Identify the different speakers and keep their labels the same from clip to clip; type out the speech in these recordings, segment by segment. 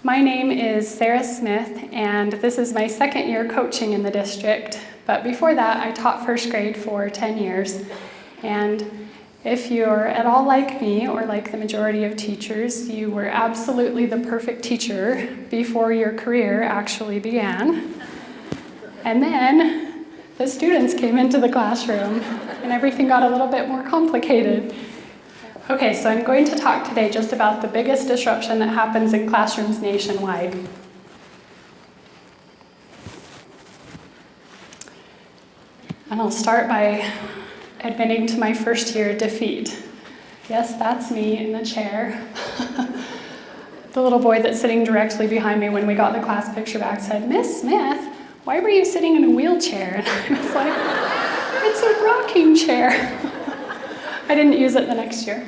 Speaker 1: My name is Sarah Smith, and this is my second year coaching in the district. But before that, I taught first grade for 10 years. And if you're at all like me, or like the majority of teachers, you were absolutely the perfect teacher before your career actually began. And then the students came into the classroom, and everything got a little bit more complicated. Okay, so I'm going to talk today just about the biggest disruption that happens in classrooms nationwide. And I'll start by admitting to my first year defeat. Yes, that's me in the chair. The little boy that's sitting directly behind me when we got the class picture back said, "Miss Smith, why were you sitting in a wheelchair?" And I was like, "It's a rocking chair." I didn't use it the next year.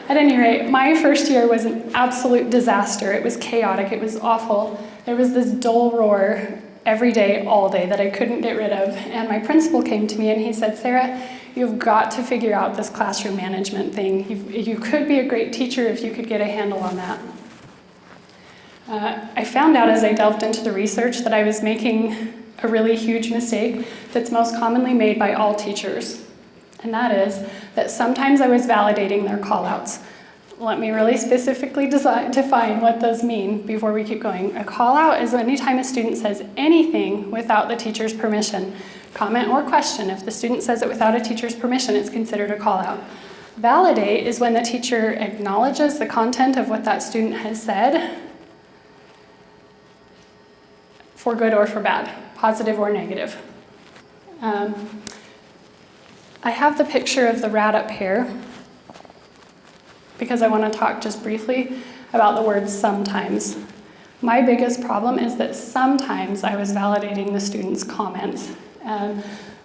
Speaker 1: At any rate, my first year was an absolute disaster. It was chaotic, it was awful. There was this dull roar every day, all day, that I couldn't get rid of. And my principal came to me and he said, "Sarah, you've got to figure out this classroom management thing. You could be a great teacher if you could get a handle on that." I found out as I delved into the research that I was making a really huge mistake that's most commonly made by all teachers. And that is that sometimes I was validating their callouts. Let me really specifically define what those mean before we keep going. A callout is anytime a student says anything without the teacher's permission. Comment or question. If the student says it without a teacher's permission, it's considered a callout. Validate is when the teacher acknowledges the content of what that student has said, for good or for bad, positive or negative. I have the picture of the rat up here because I want to talk just briefly about the word sometimes. My biggest problem is that sometimes I was validating the student's comments.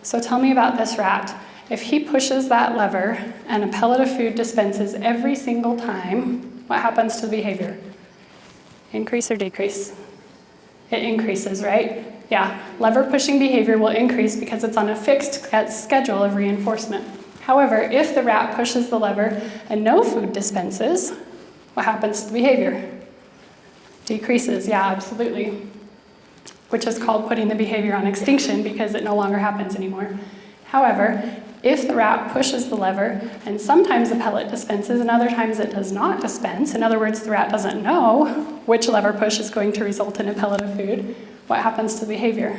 Speaker 1: So tell me about this rat. If he pushes that lever and a pellet of food dispenses every single time, what happens to the behavior? Increase or decrease? It increases, right? Yeah, lever pushing behavior will increase because it's on a fixed schedule of reinforcement. However, if the rat pushes the lever and no food dispenses, what happens to the behavior? Decreases, yeah, absolutely. Which is called putting the behavior on extinction because it no longer happens anymore. However, if the rat pushes the lever and sometimes the pellet dispenses and other times it does not dispense, in other words, the rat doesn't know which lever push is going to result in a pellet of food, what happens to the behavior?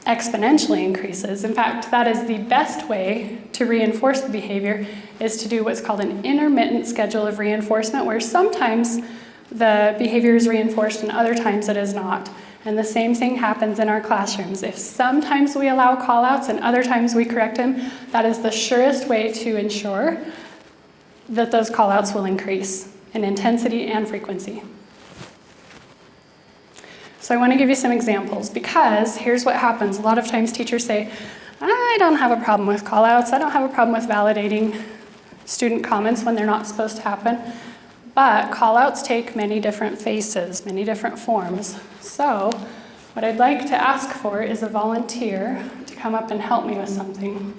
Speaker 1: Exponentially increases. In fact, that is the best way to reinforce the behavior, is to do what's called an intermittent schedule of reinforcement, where sometimes the behavior is reinforced and other times it is not. And the same thing happens in our classrooms. If sometimes we allow callouts and other times we correct them, that is the surest way to ensure that those callouts will increase in intensity and frequency. So I want to give you some examples because here's what happens. A lot of times teachers say, "I don't have a problem with callouts. I don't have a problem with validating student comments when they're not supposed to happen." But callouts take many different faces, many different forms. So what I'd like to ask for is a volunteer to come up and help me with something.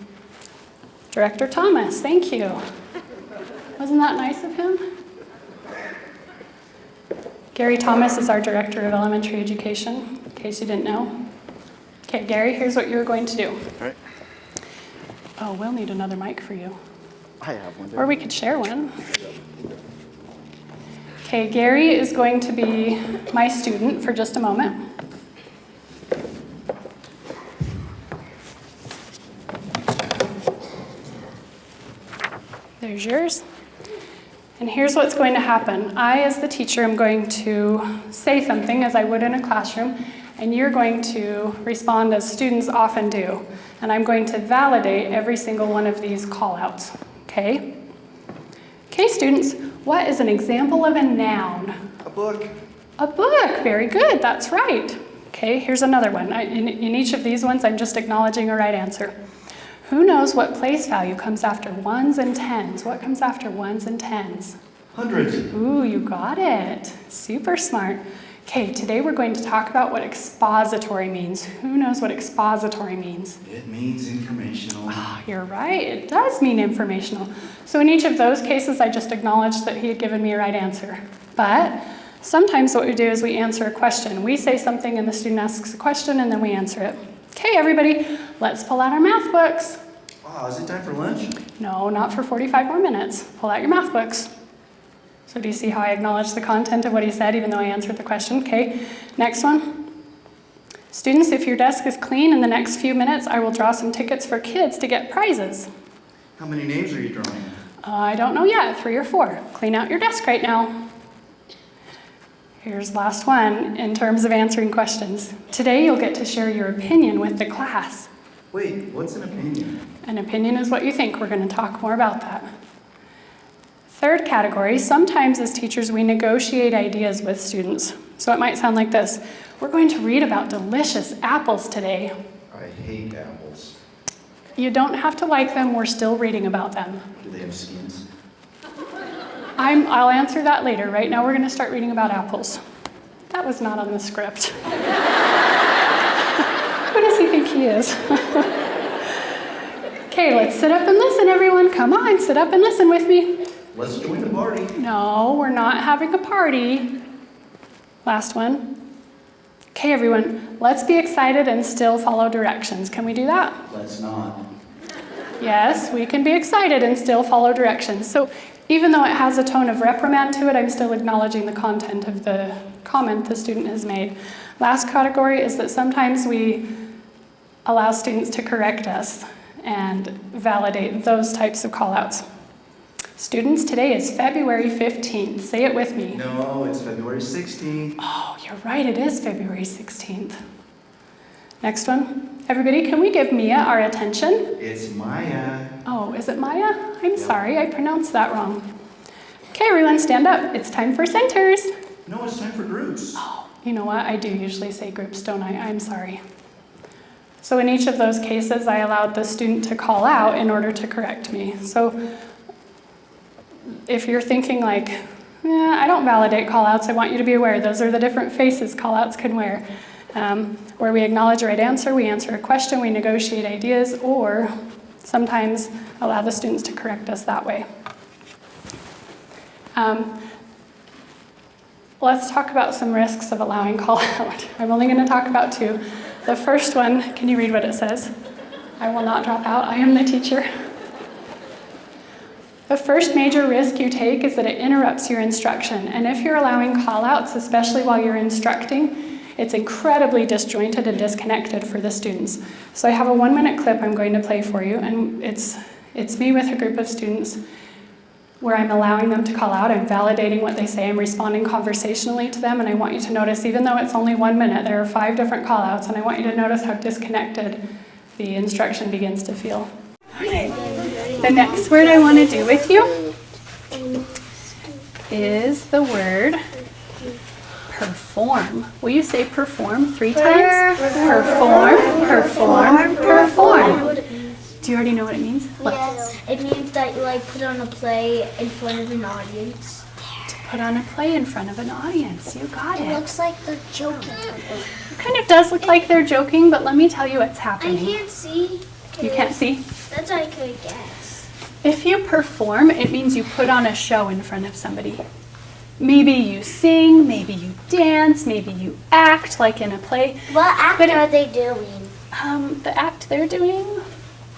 Speaker 1: Director Thomas, thank you. Wasn't that nice of him? Gary Thomas is our Director of Elementary Education, in case you didn't know. Okay, Gary, here's what you're going to do.
Speaker 2: All right.
Speaker 1: Oh, we'll need another mic for you.
Speaker 2: I have one.
Speaker 1: Or we could share one. Okay, Gary is going to be my student for just a moment. There's yours. And here's what's going to happen. I, as the teacher, am going to say something as I would in a classroom, and you're going to respond as students often do. And I'm going to validate every single one of these callouts, okay? Okay, students, what is an example of a noun?
Speaker 2: A book.
Speaker 1: A book, very good, that's right. Okay, here's another one. In each of these ones, I'm just acknowledging a right answer. Who knows what place value comes after ones and tens? What comes after ones and tens?
Speaker 2: Hundreds.
Speaker 1: Ooh, you got it. Super smart. Okay, today we're going to talk about what expository means. Who knows what expository means?
Speaker 2: It means informational.
Speaker 1: Oh, you're right, it does mean informational. So in each of those cases, I just acknowledged that he had given me a right answer. But sometimes what we do is we answer a question. We say something and the student asks a question and then we answer it. Okay, everybody, let's pull out our math books.
Speaker 2: Wow, is it time for lunch?
Speaker 1: No, not for 45 more minutes. Pull out your math books. So do you see how I acknowledged the content of what he said even though I answered the question? Okay, next one. Students, if your desk is clean in the next few minutes, I will draw some tickets for kids to get prizes.
Speaker 2: How many names are you drawing?
Speaker 1: I don't know yet, 3 or 4. Clean out your desk right now. Here's last one in terms of answering questions. Today you'll get to share your opinion with the class.
Speaker 2: Wait, what's an opinion?
Speaker 1: An opinion is what you think. We're going to talk more about that. Third category, sometimes as teachers we negotiate ideas with students. So it might sound like this. We're going to read about delicious apples today.
Speaker 2: I hate apples.
Speaker 1: You don't have to like them, we're still reading about them.
Speaker 2: Do they have skins?
Speaker 1: I'll answer that later. Right now we're going to start reading about apples. That was not on the script. Who does he think he is? Okay, let's sit up and listen, everyone. Come on, sit up and listen with me.
Speaker 2: Let's join the party.
Speaker 1: No, we're not having a party. Last one. Okay, everyone, let's be excited and still follow directions. Can we do that?
Speaker 2: Let's not.
Speaker 1: Yes, we can be excited and still follow directions. So even though it has a tone of reprimand to it, I'm still acknowledging the content of the comment the student has made. Last category is that sometimes we allow students to correct us and validate those types of callouts. Students, today is February 15th. Say it with me.
Speaker 2: No, it's February 16th.
Speaker 1: Oh, you're right, it is February 16th. Next one. Everybody, can we give Mia our attention?
Speaker 2: It's Maya.
Speaker 1: Oh, is it Maya? I'm sorry, I pronounced that wrong. Okay, everyone, stand up. It's time for centers.
Speaker 2: No, it's time for groups.
Speaker 1: Oh, you know what? I do usually say groups, don't I? I'm sorry. So in each of those cases, I allowed the student to call out in order to correct me. So if you're thinking like, I don't validate callouts, I want you to be aware those are the different faces callouts can wear. Where we acknowledge a right answer, we answer a question, we negotiate ideas, or sometimes allow the students to correct us that way. Let's talk about some risks of allowing call out. I'm only going to talk about 2. The first one, can you read what it says? I will not drop out, I am the teacher. The first major risk you take is that it interrupts your instruction. And if you're allowing call-outs, especially while you're instructing, it's incredibly disjointed and disconnected for the students. So I have a 1-minute clip I'm going to play for you, and it's me with a group of students where I'm allowing them to call out, I'm validating what they say, I'm responding conversationally to them, and I want you to notice, even though it's only 1 minute, there are 5 different call-outs, and I want you to notice how disconnected the instruction begins to feel. Okay. The next word I want to do with you is the word perform. Will you say perform 3 times? Perform, perform, perform. Do you already know what it means?
Speaker 3: Yes, it means that you put on a play in front of an audience.
Speaker 1: To put on a play in front of an audience. You got it.
Speaker 3: It looks like they're joking.
Speaker 1: It kind of does look like they're joking, but let me tell you what's
Speaker 3: I
Speaker 1: happening.
Speaker 3: can't see.
Speaker 1: You can't see?
Speaker 3: That's what I could guess.
Speaker 1: If you perform, it means you put on a show in front of somebody. Maybe you sing, maybe you dance, maybe you act like in a play.
Speaker 3: What act are they doing?
Speaker 1: The act they're doing,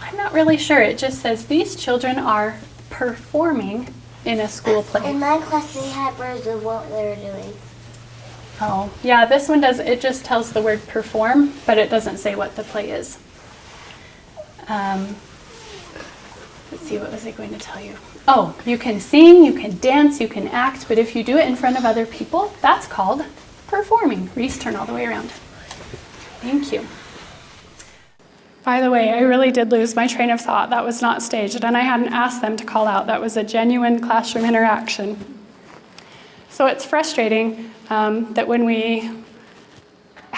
Speaker 1: I'm not really sure. It just says these children are performing in a school play.
Speaker 3: In my class, they had words of what they were doing.
Speaker 1: Oh, yeah, this one does, it just tells the word perform, but it doesn't say what the play is. Let's see, what was I going to tell you? Oh, you can sing, you can dance, you can act, but if you do it in front of other people, that's called performing. Reese, turn all the way around. Thank you. By the way, I really did lose my train of thought. That was not staged, and I hadn't asked them to call out. That was a genuine classroom interaction. So it's frustrating that when we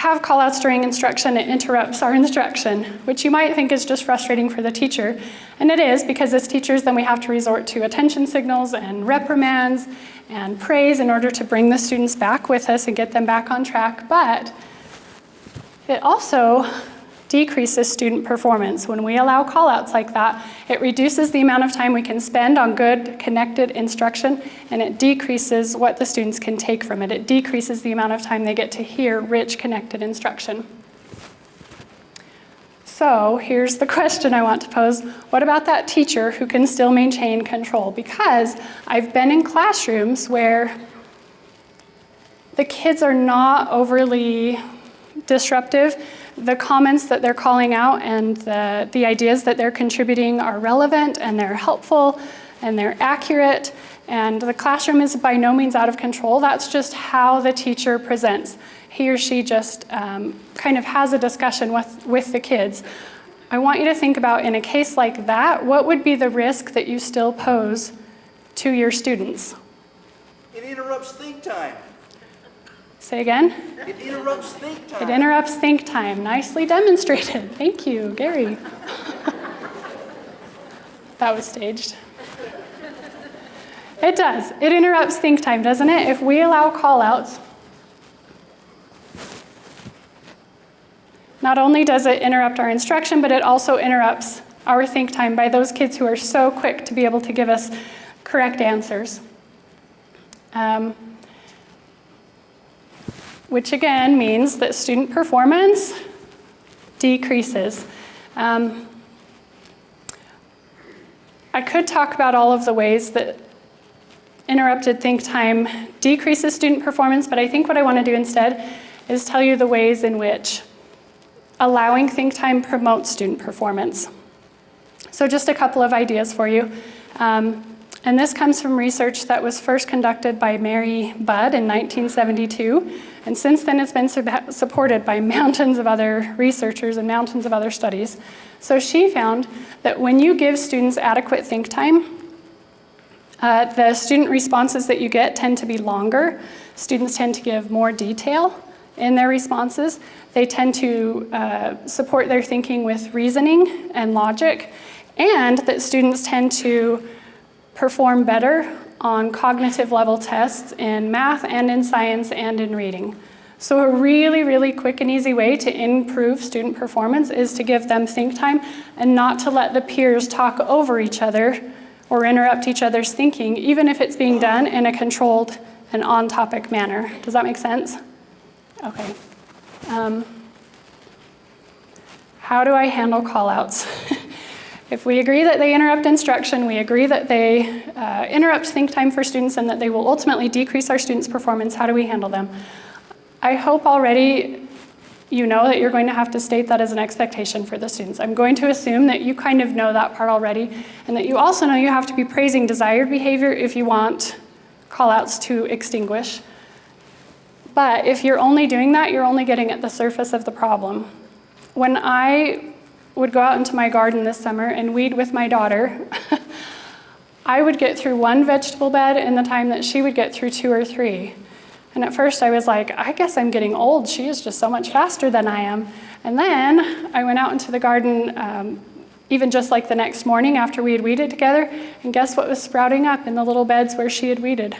Speaker 1: have callouts during instruction, it interrupts our instruction, which you might think is just frustrating for the teacher. And it is, because as teachers, then we have to resort to attention signals and reprimands and praise in order to bring the students back with us and get them back on track. But it also decreases student performance. When we allow callouts like that, it reduces the amount of time we can spend on good, connected instruction, and it decreases what the students can take from it. It decreases the amount of time they get to hear rich, connected instruction. So here's the question I want to pose. What about that teacher who can still maintain control? Because I've been in classrooms where the kids are not overly disruptive. The comments that they're calling out and the ideas that they're contributing are relevant and they're helpful and they're accurate, and the classroom is by no means out of control. That's just how the teacher presents. He or she just kind of has a discussion with the kids. I want you to think about, in a case like that, what would be the risk that you still pose to your students?
Speaker 4: It interrupts think time.
Speaker 1: Say again?
Speaker 4: It interrupts think time.
Speaker 1: It interrupts think time. Nicely demonstrated. Thank you, Gary. That was staged. It does. It interrupts think time, doesn't it? If we allow callouts, not only does it interrupt our instruction, but it also interrupts our think time by those kids who are so quick to be able to give us correct answers. Which again means that student performance decreases. I could talk about all of the ways that interrupted think time decreases student performance, but I think what I want to do instead is tell you the ways in which allowing think time promotes student performance. So just a couple of ideas for you. And this comes from research that was first conducted by Mary Budd in 1972. And since then, it's been supported by mountains of other researchers and mountains of other studies. So she found that when you give students adequate think time, the student responses that you get tend to be longer. Students tend to give more detail in their responses. They tend to support their thinking with reasoning and logic, and that students tend to perform better on cognitive level tests in math and in science and in reading. So a really, really quick and easy way to improve student performance is to give them think time and not to let the peers talk over each other or interrupt each other's thinking, even if it's being done in a controlled and on-topic manner. Does that make sense? Okay. How do I handle callouts? If we agree that they interrupt instruction, we agree that they interrupt think time for students and that they will ultimately decrease our students' performance, how do we handle them? I hope already you know that you're going to have to state that as an expectation for the students. I'm going to assume that you kind of know that part already, and that you also know you have to be praising desired behavior if you want callouts to extinguish. But if you're only doing that, you're only getting at the surface of the problem. When I would go out into my garden this summer and weed with my daughter, I would get through one vegetable bed in the time that she would get through 2 or 3. And at first I was like, I guess I'm getting old. She is just so much faster than I am. And then I went out into the garden, even just like the next morning after we had weeded together, and guess what was sprouting up in the little beds where she had weeded?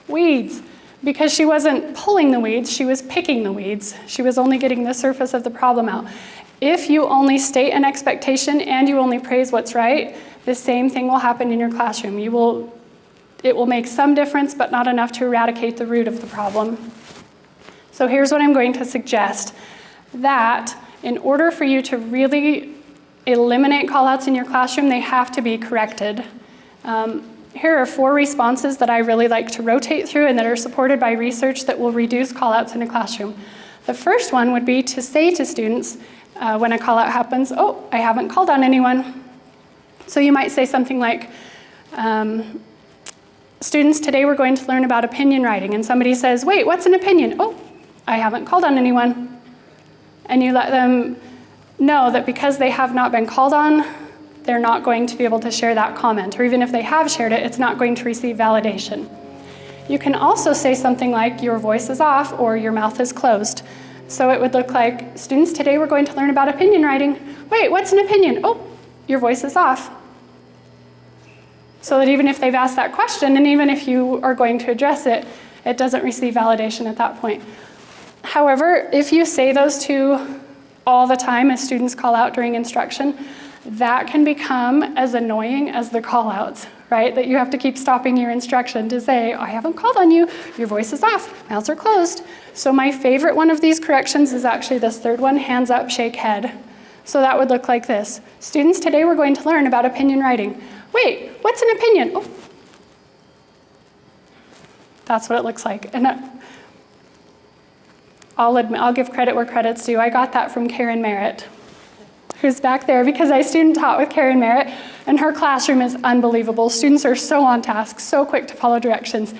Speaker 1: Weeds. Because she wasn't pulling the weeds, she was picking the weeds. She was only getting the surface of the problem out. If you only state an expectation and you only praise what's right, the same thing will happen in your classroom. It will make some difference, but not enough to eradicate the root of the problem. So here's what I'm going to suggest. That in order for you to really eliminate callouts in your classroom, they have to be corrected. Here are 4 responses that I really like to rotate through and that are supported by research that will reduce callouts in a classroom. The first one would be to say to students, when a callout happens, oh, I haven't called on anyone. So you might say something like, students, today we're going to learn about opinion writing. And somebody says, wait, what's an opinion? Oh, I haven't called on anyone. And you let them know that because they have not been called on, they're not going to be able to share that comment. Or even if they have shared it, it's not going to receive validation. You can also say something like, your voice is off or your mouth is closed. So it would look like, students, today we're going to learn about opinion writing. Wait, what's an opinion? Oh, your voice is off. So that even if they've asked that question, and even if you are going to address it, it doesn't receive validation at that point. However, if you say those two all the time as students call out during instruction, that can become as annoying as the call-outs, right? That you have to keep stopping your instruction to say, I haven't called on you, your voice is off, mouths are closed. So my favorite one of these corrections is actually this third one, hands up, shake head. So that would look like this. Students, today we're going to learn about opinion writing. Wait, what's an opinion? Oh. That's what it looks like. And I'll give credit where credit's due. I got that from Karen Merritt, who's back there, because I student taught with Karen Merritt, and her classroom is unbelievable. Students are so on task, so quick to follow directions.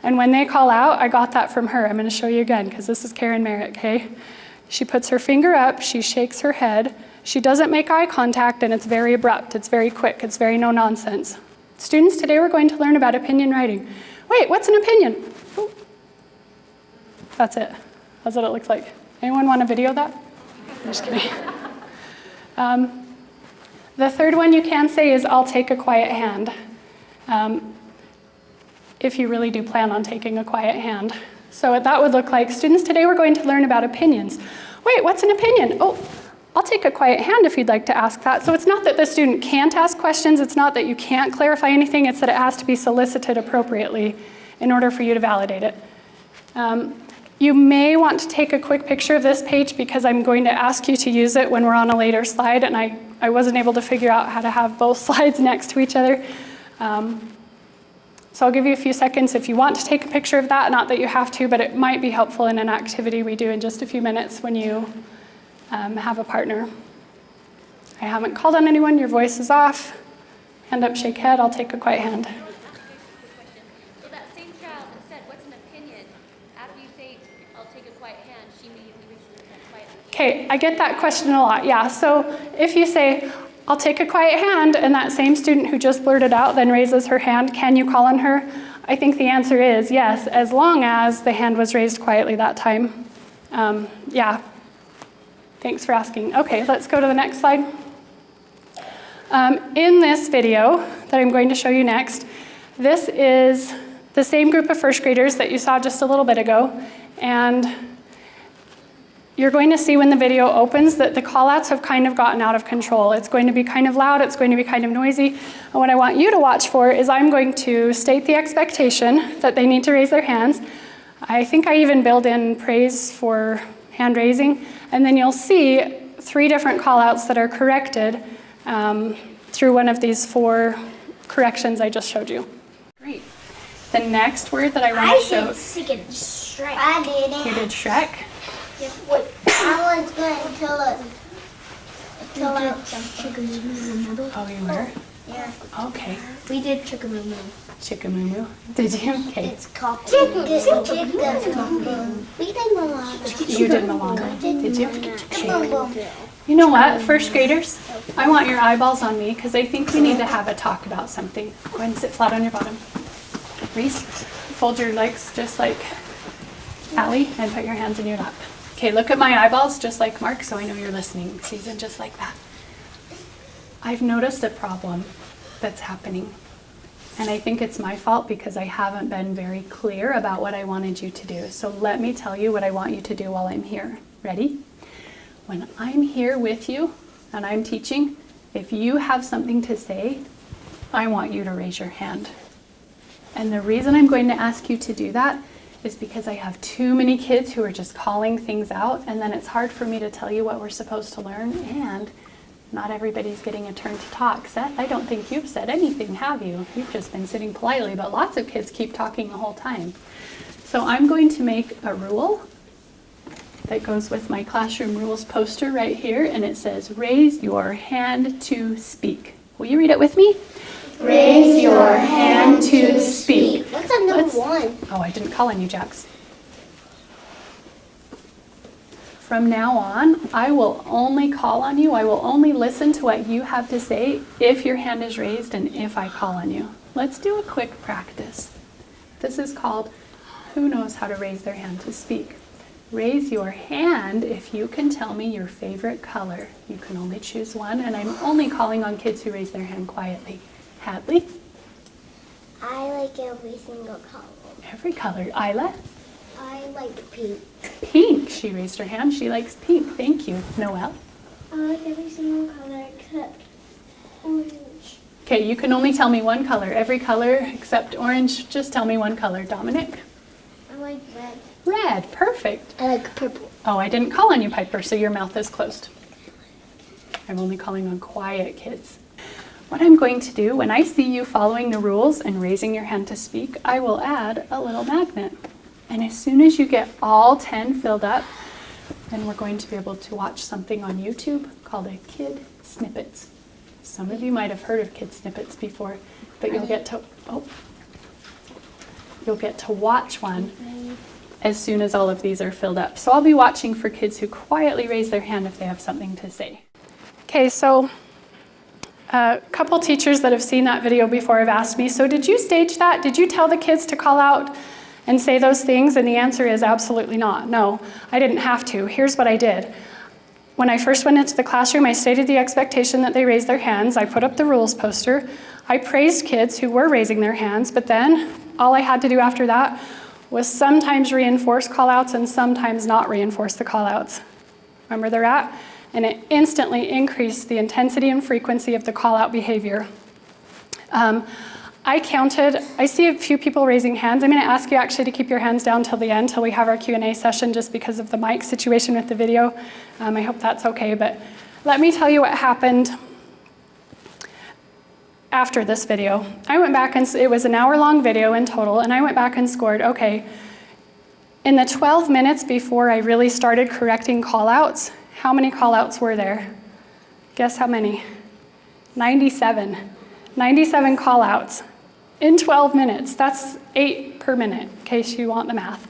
Speaker 1: And when they call out, I got that from her. I'm going to show you again, because this is Karen Merritt, okay? She puts her finger up, she shakes her head, she doesn't make eye contact, and it's very abrupt, it's very quick, it's very no nonsense. Students, today we're going to learn about opinion writing. Wait, what's an opinion? Oh. That's it. That's what it looks like. Anyone want to video that? I'm just kidding. The third one you can say is, I'll take a quiet hand. If you really do plan on taking a quiet hand. So that would look like, students, today we're going to learn about opinions. Wait, what's an opinion? Oh, I'll take a quiet hand if you'd like to ask that. So it's not that the student can't ask questions, it's not that you can't clarify anything, it's that it has to be solicited appropriately in order for you to validate it. You may want to take a quick picture of this page because I'm going to ask you to use it when we're on a later slide, and I wasn't able to figure out how to have both slides next to each other. So I'll give you a few seconds if you want to take a picture of that, not that you have to, but it might be helpful in an activity we do in just a few minutes when you have a partner. I haven't called on anyone, your voice is off. Hand up, shake head, I'll take a quiet hand.
Speaker 5: So that same child that said, what's an opinion? After you say, I'll take a quiet hand, she immediately raises her hand quietly.
Speaker 1: Okay, I get that question a lot, yeah. So if you say, I'll take a quiet hand, and that same student who just blurted out then raises her hand, can you call on her? I think the answer is yes, as long as the hand was raised quietly that time. Yeah, thanks for asking. Okay, let's go to the next slide. In this video that I'm going to show you next, this is the same group of first graders that you saw just a little bit ago, and you're going to see when the video opens that the callouts have kind of gotten out of control. It's going to be kind of loud, it's going to be kind of noisy, and what I want you to watch for is I'm going to state the expectation that they need to raise their hands. I think I even build in praise for hand raising, and then you'll see 3 different callouts that are corrected through one of these 4 corrections I just showed you. Great. The next word that I want to show...
Speaker 3: I did Shrek.
Speaker 6: I didn't.
Speaker 1: You did Shrek?
Speaker 3: Yeah, wait.
Speaker 6: I was going to tell it
Speaker 3: Sugar.
Speaker 1: Oh, you were?
Speaker 6: Yeah.
Speaker 1: Okay.
Speaker 3: We did Chickamoo.
Speaker 1: Chickamoo. Did you? Okay.
Speaker 3: It's called
Speaker 6: Chicken. We did Moana.
Speaker 1: You did Moana. Did you?
Speaker 6: Boom, boom.
Speaker 1: You know what, first graders? I want your eyeballs on me because I think we need to have a talk about something. Go ahead and sit flat on your bottom. Reese, fold your legs just like Allie and put your hands in your lap. Okay, look at my eyeballs just like Mark so I know you're listening. Susan, just like that. I've noticed a problem that's happening. And I think it's my fault because I haven't been very clear about what I wanted you to do. So let me tell you what I want you to do while I'm here. Ready? When I'm here with you and I'm teaching, if you have something to say, I want you to raise your hand. And the reason I'm going to ask you to do that is because I have too many kids who are just calling things out, and then it's hard for me to tell you what we're supposed to learn, and not everybody's getting a turn to talk. Seth, I don't think you've said anything, have you? You've just been sitting politely, but lots of kids keep talking the whole time. So I'm going to make a rule that goes with my classroom rules poster right here, and it says, raise your hand to speak. Will you read it with me? Raise your hand to speak.
Speaker 6: What's up, number 1?
Speaker 1: Oh, I didn't call on you, Jax. From now on, I will only call on you. I will only listen to what you have to say if your hand is raised and if I call on you. Let's do a quick practice. This is called Who Knows How to Raise Their Hand to Speak. Raise your hand if you can tell me your favorite color. You can only choose one, and I'm only calling on kids who raise their hand quietly. Hadley?
Speaker 6: I like every single color.
Speaker 1: Every color. Isla?
Speaker 6: I like pink.
Speaker 1: Pink. She raised her hand. She likes pink. Thank you. Noelle?
Speaker 6: I like every single color except orange.
Speaker 1: Okay, you can only tell me one color. Every color except orange. Just tell me one color. Dominic?
Speaker 6: I like red.
Speaker 1: Red. Perfect.
Speaker 6: I like purple.
Speaker 1: Oh, I didn't call on you, Piper, so your mouth is closed. I'm only calling on quiet kids. What I'm going to do, when I see you following the rules and raising your hand to speak, I will add a little magnet. And as soon as you get all 10 filled up, then we're going to be able to watch something on YouTube called a Kid Snippets. Some of you might have heard of Kid Snippets before, but you'll get to watch one as soon as all of these are filled up. So I'll be watching for kids who quietly raise their hand if they have something to say. Okay, so a couple teachers that have seen that video before have asked me, so did you stage that? Did you tell the kids to call out and say those things? And the answer is absolutely not. No, I didn't have to. Here's what I did. When I first went into the classroom, I stated the expectation that they raise their hands. I put up the rules poster. I praised kids who were raising their hands, but then all I had to do after that was sometimes reinforce call-outs and sometimes not reinforce the call-outs. Remember the rat? And it instantly increased the intensity and frequency of the call-out behavior. I see a few people raising hands. I'm going to ask you actually to keep your hands down till the end, till we have our Q&A session, just because of the mic situation with the video. I hope that's okay, but let me tell you what happened after this video. I went back, and it was an hour-long video in total, and I went back and scored, okay, in the 12 minutes before I really started correcting call-outs, how many call-outs were there? Guess how many? 97. 97 call-outs in 12 minutes. That's 8 per minute, in case you want the math.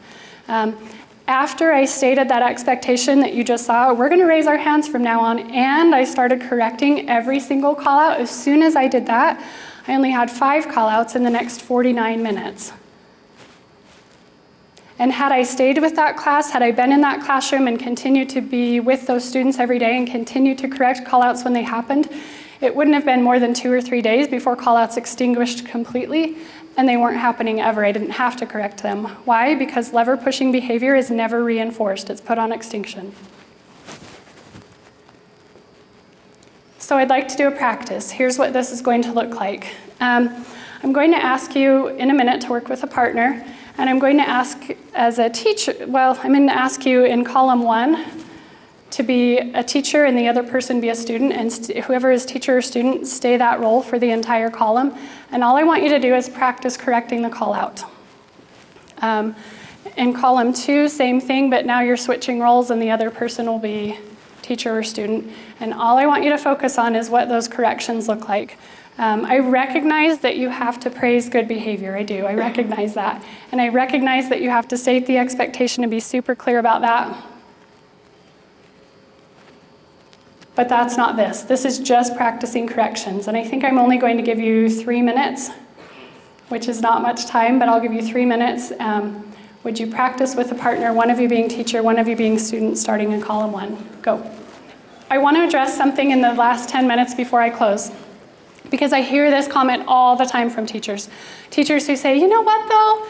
Speaker 1: After I stated that expectation that you just saw, we're going to raise our hands from now on, and I started correcting every single call-out. As soon as I did that, I only had 5 call-outs in the next 49 minutes. And had I stayed with that class, had I been in that classroom and continued to be with those students every day and continued to correct call-outs when they happened, it wouldn't have been more than 2 or 3 days before call-outs extinguished completely, and they weren't happening ever. I didn't have to correct them. Why? Because lever-pushing behavior is never reinforced. It's put on extinction. So I'd like to do a practice. Here's what this is going to look like. I'm going to ask you in a minute to work with a partner, and I'm going to ask as a teacher, I'm going to ask you in column 1 to be a teacher and the other person be a student, and whoever is teacher or student, stay that role for the entire column. And all I want you to do is practice correcting the call out. In column 2, same thing, but now you're switching roles and the other person will be teacher or student. And all I want you to focus on is what those corrections look like. I recognize that you have to praise good behavior. I do. I recognize that. And I recognize that you have to state the expectation and be super clear about that. But that's not this. This is just practicing corrections. And I think I'm only going to give you 3 minutes, which is not much time, but I'll give you 3 minutes. Would you practice with a partner, one of you being teacher, one of you being student, starting in column 1? Go. I want to address something in the last 10 minutes before I close, because I hear this comment all the time from teachers. Teachers who say, you know what though?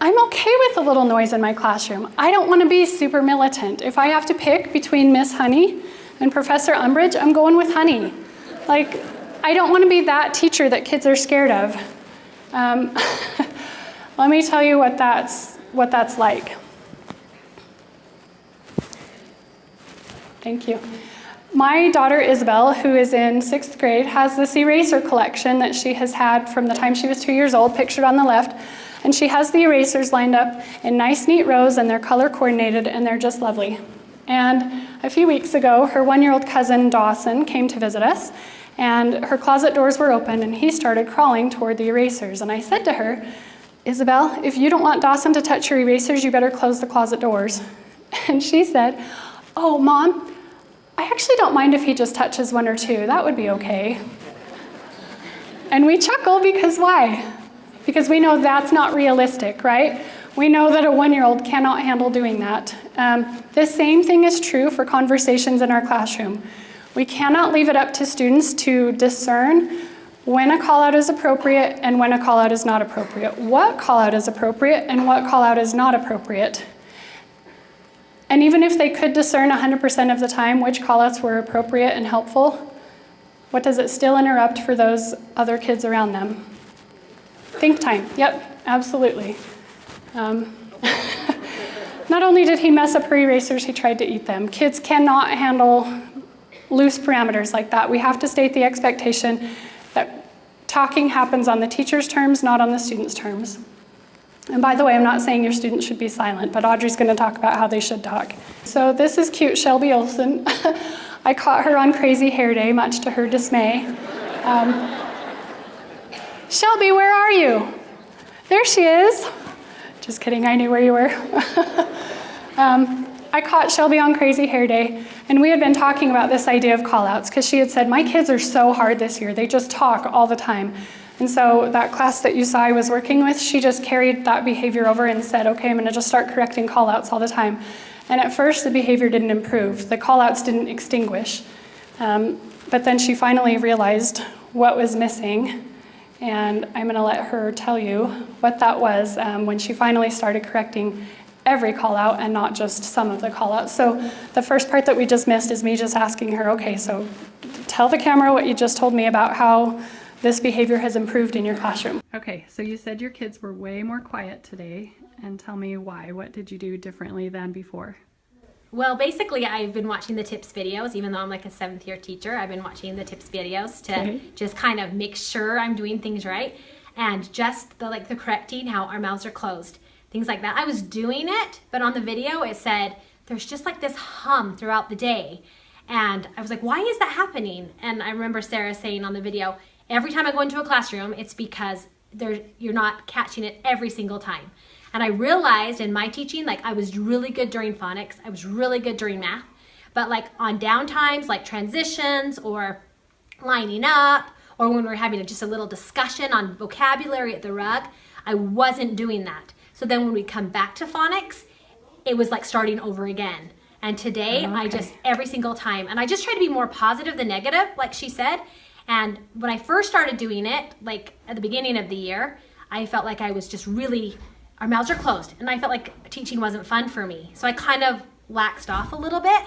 Speaker 1: I'm okay with a little noise in my classroom. I don't want to be super militant. If I have to pick between Miss Honey and Professor Umbridge, I'm going with Honey. Like, I don't want to be that teacher that kids are scared of. Let me tell you what that's like. Thank you. My daughter Isabel, who is in 6th grade, has this eraser collection that she has had from the time she was 2 years old, pictured on the left. And she has the erasers lined up in nice, neat rows, and they're color coordinated, and they're just lovely. And a few weeks ago, her 1-year-old cousin Dawson came to visit us, and her closet doors were open, and he started crawling toward the erasers. And I said to her, Isabel, if you don't want Dawson to touch your erasers, you better close the closet doors. And she said, oh, Mom, I actually don't mind if he just touches 1 or 2. That would be okay. And we chuckle because why? Because we know that's not realistic, right? We know that a 1-year-old cannot handle doing that. The same thing is true for conversations in our classroom. We cannot leave it up to students to discern when a call-out is appropriate and when a call-out is not appropriate, what call-out is appropriate and what call-out is not appropriate. And even if they could discern 100% of the time which call-outs were appropriate and helpful, what does it still interrupt for those other kids around them? Think time. Yep, absolutely. Not only did he mess up her erasers, he tried to eat them. Kids cannot handle loose parameters like that. We have to state the expectation that talking happens on the teacher's terms, not on the student's terms. And by the way, I'm not saying your students should be silent, but Audrey's going to talk about how they should talk. So this is cute Shelby Olsen. I caught her on Crazy Hair Day, much to her dismay. Shelby, where are you? There she is. Just kidding, I knew where you were. I caught Shelby on Crazy Hair Day, and we had been talking about this idea of call-outs, because she had said, my kids are so hard this year. They just talk all the time. And so that class that you saw I was working with, she just carried that behavior over and said, okay, I'm going to just start correcting call-outs all the time. And at first, the behavior didn't improve. The call-outs didn't extinguish. But then she finally realized what was missing. And I'm going to let her tell you what that was when she finally started correcting every call-out and not just some of the call-outs. So the first part that we just missed is me just asking her, okay, so tell the camera what you just told me about how this behavior has improved in your classroom. Okay, so you said your kids were way more quiet today, and tell me why. What did you do differently than before?
Speaker 7: Well, basically, I've been watching the tips videos. Even though I'm like a 7th year teacher, I've been watching the tips videos to just kind of make sure I'm doing things right. And just the correcting how our mouths are closed, things like that. I was doing it, but on the video it said there's just like this hum throughout the day. And I was like, why is that happening? And I remember Sarah saying on the video, every time I go into a classroom, it's because you're not catching it every single time. And I realized in my teaching, like I was really good during phonics, I was really good during math, but like on downtimes, like transitions or lining up, or when we're having just a little discussion on vocabulary at the rug, I wasn't doing that. So then when we come back to phonics, it was like starting over again. And today, I just, every single time, and I just try to be more positive than negative, like she said. And when I first started doing it, like at the beginning of the year, I felt like I was just really, our mouths are closed, and I felt like teaching wasn't fun for me. So I kind of laxed off a little bit.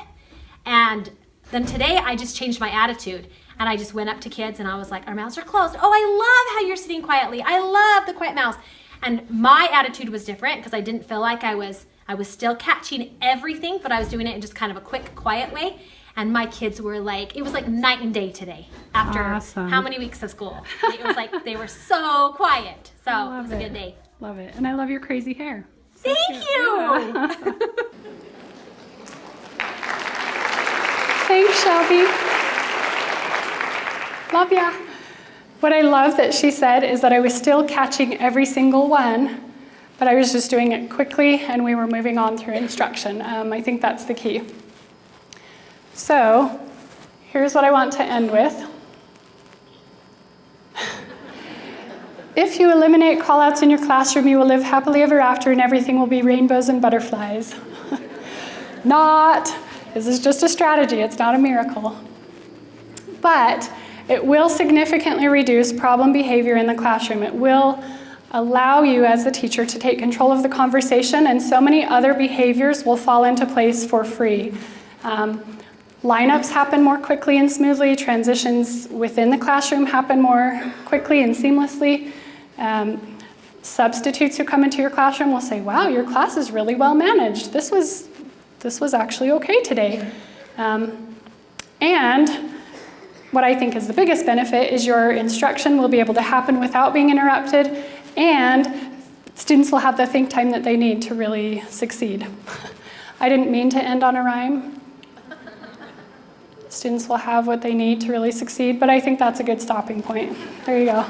Speaker 7: And then today I just changed my attitude, and I just went up to kids and I was like, our mouths are closed. Oh, I love how you're sitting quietly. I love the quiet mouths. And my attitude was different because I didn't feel like I was still catching everything, but I was doing it in just kind of a quick, quiet way. And my kids were like, it was like night and day today after how many weeks of school. It was like they were so quiet. So it was a good day.
Speaker 1: Love it. And I love your crazy hair.
Speaker 7: So Thank you. Yeah.
Speaker 1: Thanks, Shelby. Love ya. What I love that she said is that I was still catching every single one, but I was just doing it quickly and we were moving on through instruction. I think that's the key. So here's what I want to end with. If you eliminate callouts in your classroom, you will live happily ever after and everything will be rainbows and butterflies. Not. This is just a strategy. It's not a miracle. But it will significantly reduce problem behavior in the classroom. It will allow you as the teacher to take control of the conversation, and so many other behaviors will fall into place for free. Lineups happen more quickly and smoothly. Transitions within the classroom happen more quickly and seamlessly. Substitutes who come into your classroom will say, wow, your class is really well managed. This was actually okay today. And what I think is the biggest benefit is your instruction will be able to happen without being interrupted, and students will have the think time that they need to really succeed. I didn't mean to end on a rhyme. Students will have what they need to really succeed, but I think that's a good stopping point. There you go.